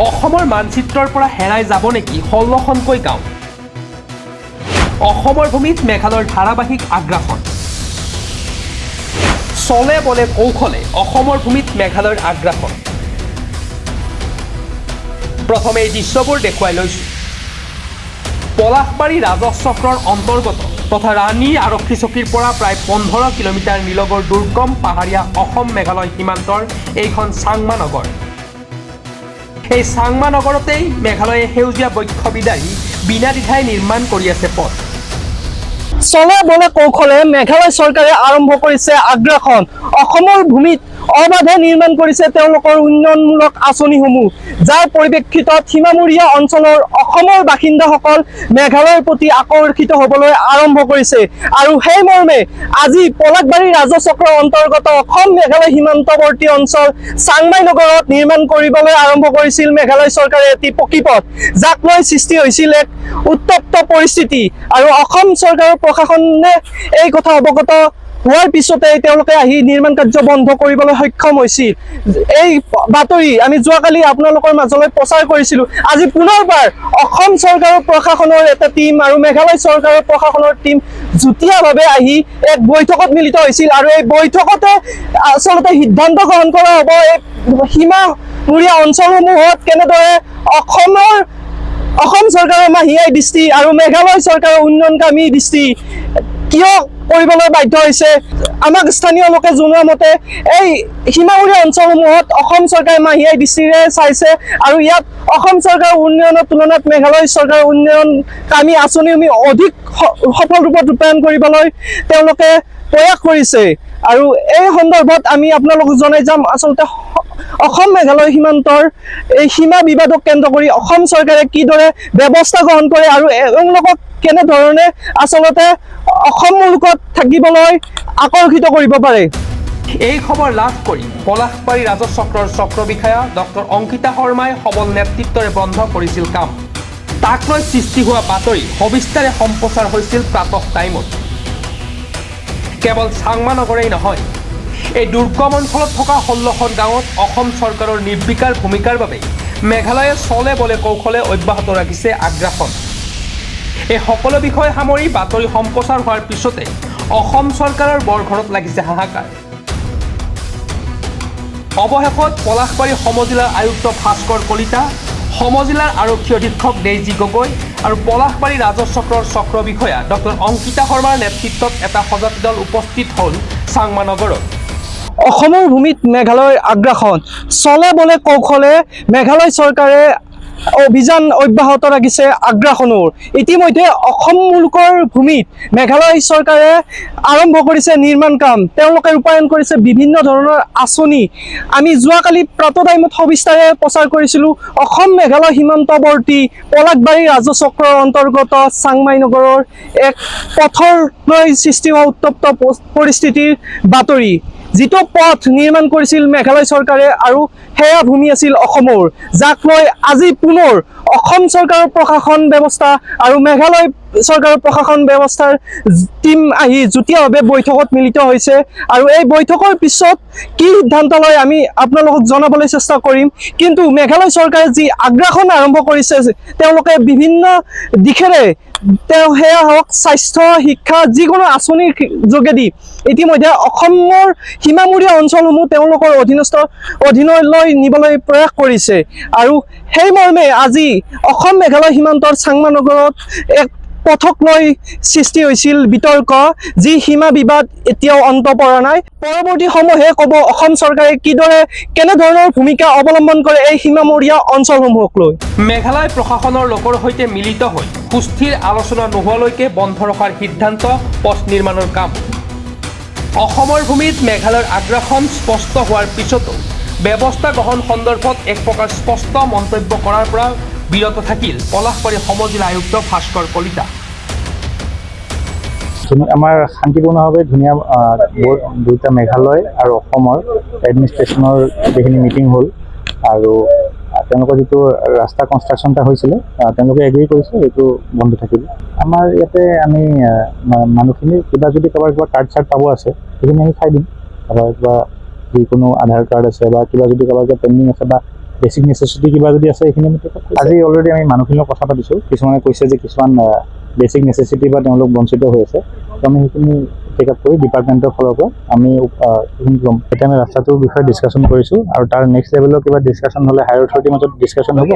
অসমৰ মানচিত্ৰৰ পৰা হেৰাই যাব নেকি 16খনকৈ গাঁও? অসমৰ ভূমিত মেঘালয়ৰ ধাৰাবাহিক আগ্ৰাসন। চলে বলে কৌশলে অসমৰ ভূমিত মেঘালয়ৰ আগ্ৰাসন। প্ৰথমে এই দৃশ্যবোৰ দেখুৱাই লৈছোঁ। পলাশবাৰী ৰাজহ চক্ৰৰ অন্তৰ্গত তথা ৰাণী আৰক্ষী চকীৰ পৰা প্ৰায় 15 কিলোমিটাৰ নিলগৰ দুৰ্গম পাহাৰীয়া অসম মেঘালয় সীমান্তৰ এইখন চাংমা নগৰ। এই চাংমা নগৰতেই মেঘালয়ে সেউজীয়া বক্ষ বিদাৰি বিনা দ্বিধাই নিৰ্মাণ কৰি আছে পথ। চলে বলে কৌশলে মেঘালয় চৰকাৰে আৰম্ভ কৰিছে আগ্ৰাসন। অসমৰ ভূমিত অবাধে নিৰ্মাণ কৰিছে তেওঁলোকৰ উন্নয়নমূলক আঁচনিসমূহ, যাৰ পৰিপ্ৰেক্ষিতত সীমামূৰীয়া অঞ্চলৰ অসমৰ বাসিন্দাসকল মেঘালয়ৰ প্ৰতি আকৰ্ষিত হ'বলৈ আৰম্ভ কৰিছে। আৰু সেই মৰ্মে আজি পলাশবাৰী ৰাজহ চক্ৰৰ অন্তৰ্গত অসম মেঘালয় সীমান্তৱৰ্তী অঞ্চল চাংমাই নগৰত নিৰ্মাণ কৰিবলৈ আৰম্ভ কৰিছিল মেঘালয় চৰকাৰে এটি পকীপথ, যাক লৈ সৃষ্টি হৈছিল এক উত্তপ্ত পৰিস্থিতি। আৰু অসম চৰকাৰৰ প্ৰশাসনে এই কথা অৱগত হোৱাৰ পিছতে তেওঁলোকে আহি নিৰ্মাণ কাৰ্য বন্ধ কৰিবলৈ সক্ষম হৈছিল। এই বাতৰি আমি যোৱাকালি আপোনালোকৰ মাজলৈ প্ৰচাৰ কৰিছিলোঁ। আজি পুনৰবাৰ অসম চৰকাৰৰ প্ৰশাসনৰ এটা টীম আৰু মেঘালয় চৰকাৰৰ প্ৰশাসনৰ টীম যুটীয়াভাৱে আহি এক বৈঠকত মিলিত হৈছিল। আৰু এই বৈঠকতে আচলতে সিদ্ধান্ত গ্ৰহণ কৰা হ'ব এই সীমামূৰীয়া অঞ্চলসমূহত কেনেদৰে অসম চৰকাৰৰ মাহিয়াই দৃষ্টি আৰু মেঘালয় চৰকাৰৰ উন্নয়নকামী দৃষ্টি কিয় কৰিবলৈ বাধ্য হৈছে। আমাক স্থানীয় লোকে জনোৱা মতে এই সীমামূৰীয়া অঞ্চলসমূহত অসম চৰকাৰে মাহিয়াই দৃষ্টিৰে চাইছে আৰু ইয়াত অসম চৰকাৰৰ উন্নয়নৰ তুলনাত মেঘালয় চৰকাৰৰ উন্নয়নকামী আঁচনিসমূহ অধিক সফল ৰূপত ৰূপায়ণ কৰিবলৈ তেওঁলোকে প্ৰয়াস কৰিছে। আৰু এই সন্দৰ্ভত আমি আপোনালোকক জনাই যাম, আচলতে অসম মেঘালয় সীমান্তৰ এই সীমা বিবাদক কেন্দ্ৰ কৰি অসম চৰকাৰে কিদৰে ব্যৱস্থা গ্ৰহণ কৰে আৰু এওঁলোকক কেনেধৰণে আচলতে অসম মুলুকত থাকিবলৈ আকৰ্ষিত কৰিব পাৰে। এই খবৰ লাভ কৰি পলাশবাৰী ৰাজহ চক্ৰৰ চক্ৰ বিষয়া ডক্টৰ অংকিতা শৰ্মাই সবল নেতৃত্বৰে বন্ধ কৰিছিল কাম। তাক লৈ সৃষ্টি হোৱা বাতৰি সবিস্তাৰে সম্প্ৰচাৰ হৈছিল প্ৰাতঃ টাইমত। কেৱল চাংমা নগৰেই নহয়, এই দুৰ্গম অঞ্চলত থকা 16খন গাঁৱত অসম চৰকাৰৰ নিৰ্বিকাৰ ভূমিকাৰ বাবে মেঘালয়ে চলে বলে কৌশলে অব্যাহত ৰাখিছে আগ্ৰাসন। এই সকলো বিষয় সামৰি বাতৰি সম্প্ৰচাৰ হোৱাৰ পিছতে অসম চৰকাৰৰ বৰঘৰত লাগিছে হাহাকাৰ। অৱশেষত পলাশবাৰী সমজিলাৰ আয়ুক্ত ভাস্কৰ কলিতা, সমজিলাৰ আৰক্ষী অধীক্ষক ডেইজি গগৈ আৰু পলাশবাৰী ৰাজহ চক্ৰৰ চক্ৰ বিষয়া ডক্টৰ অংকিতা শৰ্মাৰ নেতৃত্বত এটা সজাতি দল উপস্থিত হ'ল চাংমা নগৰত। অসমৰ ভূমিত মেঘালয়ৰ আগ্ৰাসন। চলে বলে কৌশলে মেঘালয় চৰকাৰে অভিযান অব্যাহত ৰাখিছে আগ্ৰাসনৰ। ইতিমধ্যে অসম মুলুকৰ ভূমিত মেঘালয় চৰকাৰে আৰম্ভ কৰিছে নিৰ্মাণ কাম। তেওঁলোকে ৰূপায়ণ কৰিছে বিভিন্ন ধৰণৰ আঁচনি। আমি যোৱাকালি প্ৰাতঃ টাইমত সবিস্তাৰে প্ৰচাৰ কৰিছিলোঁ। অসম মেঘালয় সীমান্তৱৰ্তী পলাশবাৰী ৰাজহ চক্ৰৰ অন্তৰ্গত চাংমাই নগৰৰ এক পথৰ লৈ সৃষ্টি হোৱা উত্তপ্ত পৰিস্থিতিৰ বাতৰি। যিটো পথ নিৰ্মাণ কৰিছিল মেঘালয় চৰকাৰে আৰু সেয়া ভূমি আছিল অসমৰ, যাক লৈ আজি পুনৰ অসম চৰকাৰৰ প্ৰশাসন ব্যৱস্থা আৰু মেঘালয় চৰকাৰৰ প্ৰশাসন ব্যৱস্থাৰ টীম আহি যুটীয়াভাৱে বৈঠকত মিলিত হৈছে। আৰু এই বৈঠকৰ পিছত কি সিদ্ধান্ত লয় আমি আপোনালোকক জনাবলৈ চেষ্টা কৰিম। কিন্তু মেঘালয় চৰকাৰে যি আগ্ৰাসন আৰম্ভ কৰিছে, তেওঁলোকে বিভিন্ন দিশেৰে সেয়া হওক স্বাস্থ্য, শিক্ষা, যিকোনো আঁচনিৰ যোগেদি ইতিমধ্যে অসমৰ সীমামূৰীয়া অঞ্চলসমূহ তেওঁলোকৰ অধীনলৈ নিবলৈ প্ৰয়াস কৰিছে। আৰু সেই মৰ্মে আজি অসম মেঘালয় সীমান্তৰ চাংমা নগৰত এক পথক লৈ সৃষ্টি হৈছিল বিতৰ্ক, যি সীমা বিবাদ এতিয়াও অন্ত পৰা নাই। পৰৱৰ্তী সময়ে ক'ব অসম চৰকাৰে কেনেধৰণৰ ভূমিকা অৱলম্বন কৰে এই সীমামূৰীয়া অঞ্চলসমূহক লৈ। মেঘালয় প্ৰশাসনৰ লোকৰ সৈতে মিলিত হৈ সুস্থিৰ আলোচনা নোহোৱালৈকে বন্ধ ৰখাৰ সিদ্ধান্ত পথ নিৰ্মাণৰ কাম। অসমৰ ভূমিত মেঘালয়ৰ আগ্ৰাসন স্পষ্ট হোৱাৰ পিছতো ব্যৱস্থা গ্ৰহণ সন্দৰ্ভত এক প্ৰকাৰ স্পষ্ট মন্তব্য কৰাৰ পৰা বিৰত থাকিল পলাশবাৰী সমজিলা আয়ুক্ত ভাস্কৰ কলিতা। আমাৰ শান্তিপূৰ্ণভাৱে ধুনীয়া দুটা মেঘালয় আৰু অসমৰ এডমিনিষ্ট্ৰেশ্যনৰ যিখিনি মিটিং হ'ল আৰু তেওঁলোকৰ যিটো ৰাস্তা কনষ্ট্ৰাকশ্যন এটা হৈছিলে তেওঁলোকে এগ্ৰী কৰিছে এইটো বন্ধ থাকিব। আমাৰ ইয়াতে আমি মানুহখিনি কিবা যদি কাৰোবাৰ কিবা কাৰ্ড চাৰ্ড পাব আছে সেইখিনি আমি চাই দিম। কাৰোবাৰ কিবা যিকোনো আধাৰ কাৰ্ড আছে বা কিবা যদি কাৰোবাৰ কিবা পেণ্ডিং আছে বা বেছিক নেচেচিটি কিবা যদি আছে সেইখিনি আমি আজি অলৰেডি আমি মানুহখিনিৰ কথা পাতিছোঁ কিছুমানে কৈছে যে কিছুমান বেছিক নেচেচিটি বা তেওঁলোক বঞ্চিত হৈ আছে তো আমি সেইখিনি টেক আপ কৰি ডিপাৰ্টমেণ্টৰ ফালৰ পৰা আমি সেইখিনি ক'ম এতিয়া আমি ৰাস্তাটোৰ বিষয়ে ডিছকাশ্যন কৰিছোঁ আৰু তাৰ নেক্সট লেভেলৰ কিবা ডিছকাশ্যন হ'লে হায়াৰ অথৰিটিৰ মাজত ডিছকাশ্যন হ'ব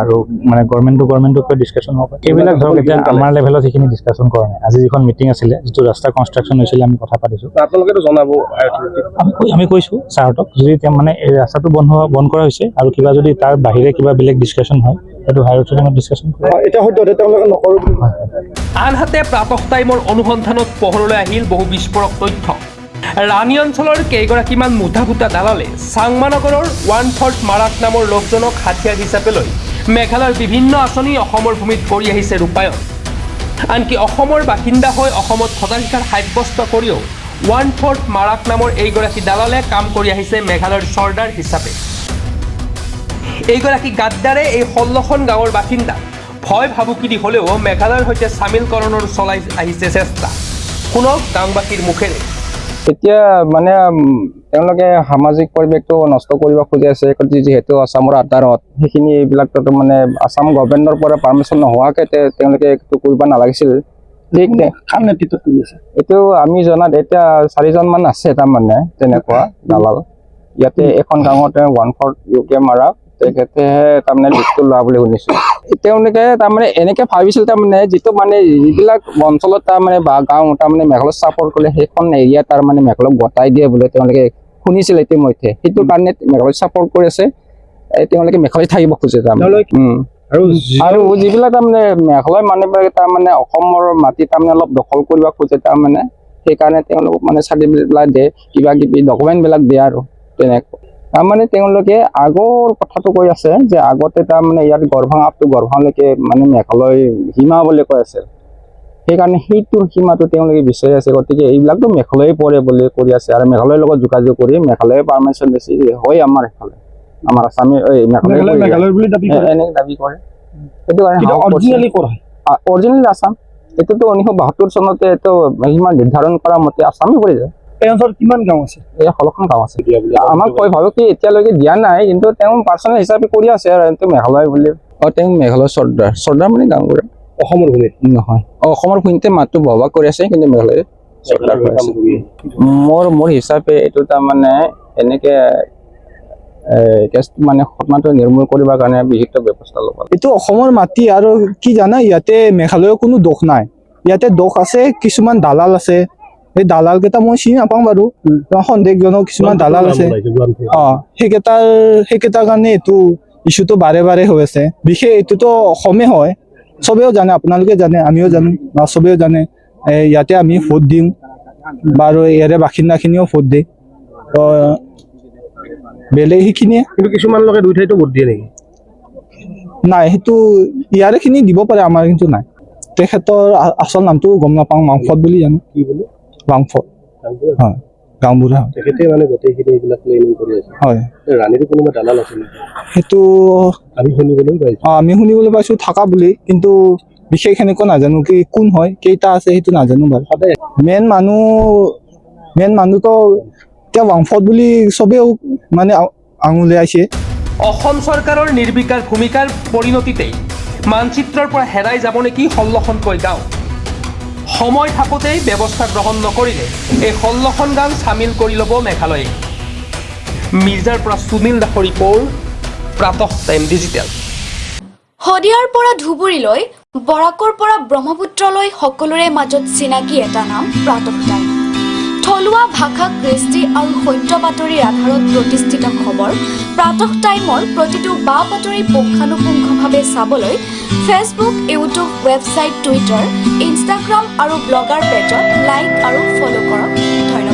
আৰু মানে গভৰ্ণমেণ্টৰ পৰা ডিছকাশ্যন হ'ব এইবিলাক ধৰক এতিয়া আমাৰ লেভেলত সেইখিনি ডিছকাশ্যন কৰা নাই আজি যিখন মিটিং আছিলে যিটো ৰাস্তা কনষ্ট্ৰাকশ্যন হৈছিলে আমি কথা পাতিছোঁ আপোনালোকেতো জনাব আমি কৈছোঁ ছাৰহঁতক যদি এতিয়া মানে এই ৰাস্তাটো বন্ধ কৰা হৈছে আৰু কিবা যদি তাৰ বাহিৰে কিবা বেলেগ ডিছকাশ্যন হয় সেইটো হায়াৰ অথৰিটিৰ মাজত ডিছকাশ্যন কৰিব এতিয়া হয়তো তেওঁলোকে নকৰোঁ বুলি আনহাতে প্ৰাতঃ টাইমৰ অনুসন্ধানত পোহৰলৈ আহিল বহু বিস্ফোৰক তথ্য ৰাণী অঞ্চলৰ কেইগৰাকীমান মুঠাভুটা দালালে চাংমানগৰৰ 1/4 মাৰাক নামৰ লোকজনক হাতিয়াৰ হিচাপে লৈ মেঘালয়ৰ বিভিন্ন আঁচনি অসমৰ ভূমিত কৰি আহিছে ৰূপায়ণ আনকি অসমৰ বাসিন্দা হৈ অসমত ভোটাধিকাৰ সাব্যস্ত কৰিও 1/4 মাৰাক নামৰ এইগৰাকী দালালে কাম কৰি আহিছে মেঘালয়ৰ চৰ্দাৰ হিচাপে এইগৰাকী গাদ্দাৰে এই 16খন গাঁৱৰ বাসিন্দা ভয় ভাবুকি দি হ'লেও মেঘালয়ৰ সৈতে চামিলকৰণৰ চলাই আহিছে চেষ্টা শুনক গাঁওবাসীৰ মুখেৰে এতিয়া মানে তেওঁলোকে সামাজিক পৰিৱেশটো নষ্ট কৰিব খুজি আছে যিহেতু আছামৰ আধাৰত সেইখিনি এইবিলাকতো মানে আছাম গভৰ্ণমেণ্টৰ পৰা পাৰ্মিশ্যন নোহোৱাকৈ তেওঁলোকে এইটো কৰিব নালাগিছিল ঠিক খাম নেতৃত্বত কৰি আছে এইটো আমি জনাত এতিয়া 4জনমান আছে তাৰমানে তেনেকুৱা দালাল ইয়াতে এখন গাঁৱতে 1/4 UK মাৰা তেখেতেহে তাৰমানে লিষ্টটো লোৱা বুলি শুনিছোঁ তেওঁলোকে তাৰমানে এনেকৈ ভাবিছিল তাৰমানে যিটো মানে যিবিলাক অঞ্চলত তাৰমানে বা গাঁও তাৰমানে মেঘালয়ক ছাপৰ্ট কৰিলে সেইখন এৰিয়া তাৰমানে মেঘালয়ক গতাই দিয়ে বুলি তেওঁলোকে শুনিছিল ইতিমধ্যে সেইটো কাৰণে মেঘালয়ক ছাপৰ্ট কৰি আছে তেওঁলোকে মেঘালয়ত থাকিব খোজে তাৰমানে আৰু যিবিলাক তাৰমানে মেঘালয় মানুহবিলাকে তাৰমানে অসমৰ মাটি তাৰমানে অলপ দখল কৰিব খোজে তাৰমানে সেইকাৰণে তেওঁলোকক মানে চাৰ্টিফিকেটবিলাক দিয়ে কিবা কিবি ডকুমেণ্টবিলাক দিয়ে আৰু তেনেকুৱা তাৰমানে তেওঁলোকে আগৰ কথাটো কৈ আছে যে আগতে তাৰমানে ইয়াত গড়ভাং আপ টু গড়ভাংলৈকে মানে মেঘালয় সীমা বুলি কৈ আছে সেইকাৰণে সেইটোৰ সীমাটো তেওঁলোকে বিচাৰি আছে গতিকে এইবিলাকতো মেঘালয়ে পৰে বুলি কৰি আছে আৰু মেঘালয়ৰ লগত যোগাযোগ কৰি মেঘালয়ে পাৰ্মিশ্যন দিছে হয় আমাৰ এইফালে আমাৰ আছামী মেঘালয় বুলি দাবী কৰে এনেকৈ দাবী কৰে সেইটো কাৰণে অৰিজিনেলি ক'ত হয় অৰিজিনেলি আছাম এইটোতো 1972 চনতে এইটো সীমা নিৰ্ধাৰণ কৰা মতে আছামে পৰি যায় এই অঞ্চলত কিমান গাঁও আছে এই 16খন গাঁও আছে আমাক কৈ ভাবো কি এতিয়ালৈকে দিয়া নাই কিন্তু তেওঁ পাৰ্চনেল হিচাপে কৰি আছে আৰু এইটো মেঘালয় বুলি তেওঁ মেঘালয় চৰ্দাৰ মানে গাঁওবুঢ়া অসমৰ ভূমিত নহয় অসমৰ ভূমিতে মাতটো বহবাস কৰি আছে কিন্তু মেঘালয় চৰ্দাৰ হৈ আছে মোৰ হিচাপে এইটো তাৰমানে এনেকে মানে ঘটনাটো নিৰ্মূল কৰিবৰ কাৰণে বিহিত ব্যৱস্থা ল'ব এইটো অসমৰ মাটি আৰু কি জানা ইয়াতে মেঘালয়ৰ কোনো দোষ নাই ইয়াতে দোষ আছে কিছুমান দালাল আছে এই দালাল কেইটা মই চিনি নাপাওঁ বাৰু সন্দেহজনক কিছুমান দালাল আছে সেইকেইটাৰ কাৰণে এইটো ইছ্যুটো বাৰে বাৰে হৈ আছে বিশেষ এইটোতো অসমে হয় চবেও জানে আপোনালোকে জানে আমিও জানো বা চবেও জানে ইয়াতে আমি ভোট দিওঁ বাৰু ইয়াৰে বাসিন্দাখিনিও ভোট দিয়ে তো বেলেগ সেইখিনিয়ে কিন্তু কিছুমান লোকে দুই ঠাইতো ভোট দিয়ে নেকি নাই সেইটো ইয়াৰে খিনি দিব পাৰে আমাৰ কিন্তু নাই তেখেতৰ আচল নামটো গম নাপাওঁ মাংফত বুলি জানো কি বুলি মাংফত হয় গাঁওবুঢ়া তেখেতে মানে গোটেইখিনি এইবিলাক প্লেনিং কৰি আছে হয় ৰাণীৰো কোনোবা দালাল আছে নেকি সেইটো আমি শুনিবলৈ পাইছোঁ আমি শুনিবলৈ পাইছোঁ থকা বুলি কিন্তু বিশেষ সেনেকুৱা নাজানো কি কোন হয় কেইটা আছে সেইটো নাজানো বাৰু মেইন মানুহতো এতিয়া মাংফত বুলি চবেও মানে আঙুলিয়াইছে অসম চৰকাৰৰ নিৰ্বিকাৰ ভূমিকাৰ পৰিণতিতেই মানচিত্ৰৰ পৰা হেৰাই যাব নেকি 16খনকৈ গাঁও সময় থাকোঁতেই ব্যৱস্থা গ্ৰহণ নকৰিলে এই 16খন গাঁও চামিল কৰি ল'ব মেঘালয়ে মিৰ্জাৰ পৰা সুনীল দাসৰ ৰিপৰ্ট প্ৰাতঃ টাইম ডিজিটেল শদিয়াৰ পৰা ধুবুৰীলৈ বৰাকৰ পৰা ব্ৰহ্মপুত্ৰলৈ সকলোৰে মাজত চিনাকি এটা নাম প্ৰাতঃ টাইম থলুৱা ভাষা কৃষ্টি আৰু সত্য বাতৰিৰ আধাৰত প্ৰতিষ্ঠিত খবৰ প্ৰাতঃ টাইমৰ প্ৰতিটো বা বাতৰি পুংখানুপুংখভাৱে চাবলৈ Facebook YouTube website Twitter Instagram আৰু ব্লগাৰ পেজত লাইক আৰু ফ'ল' কৰক ধন্যবাদ।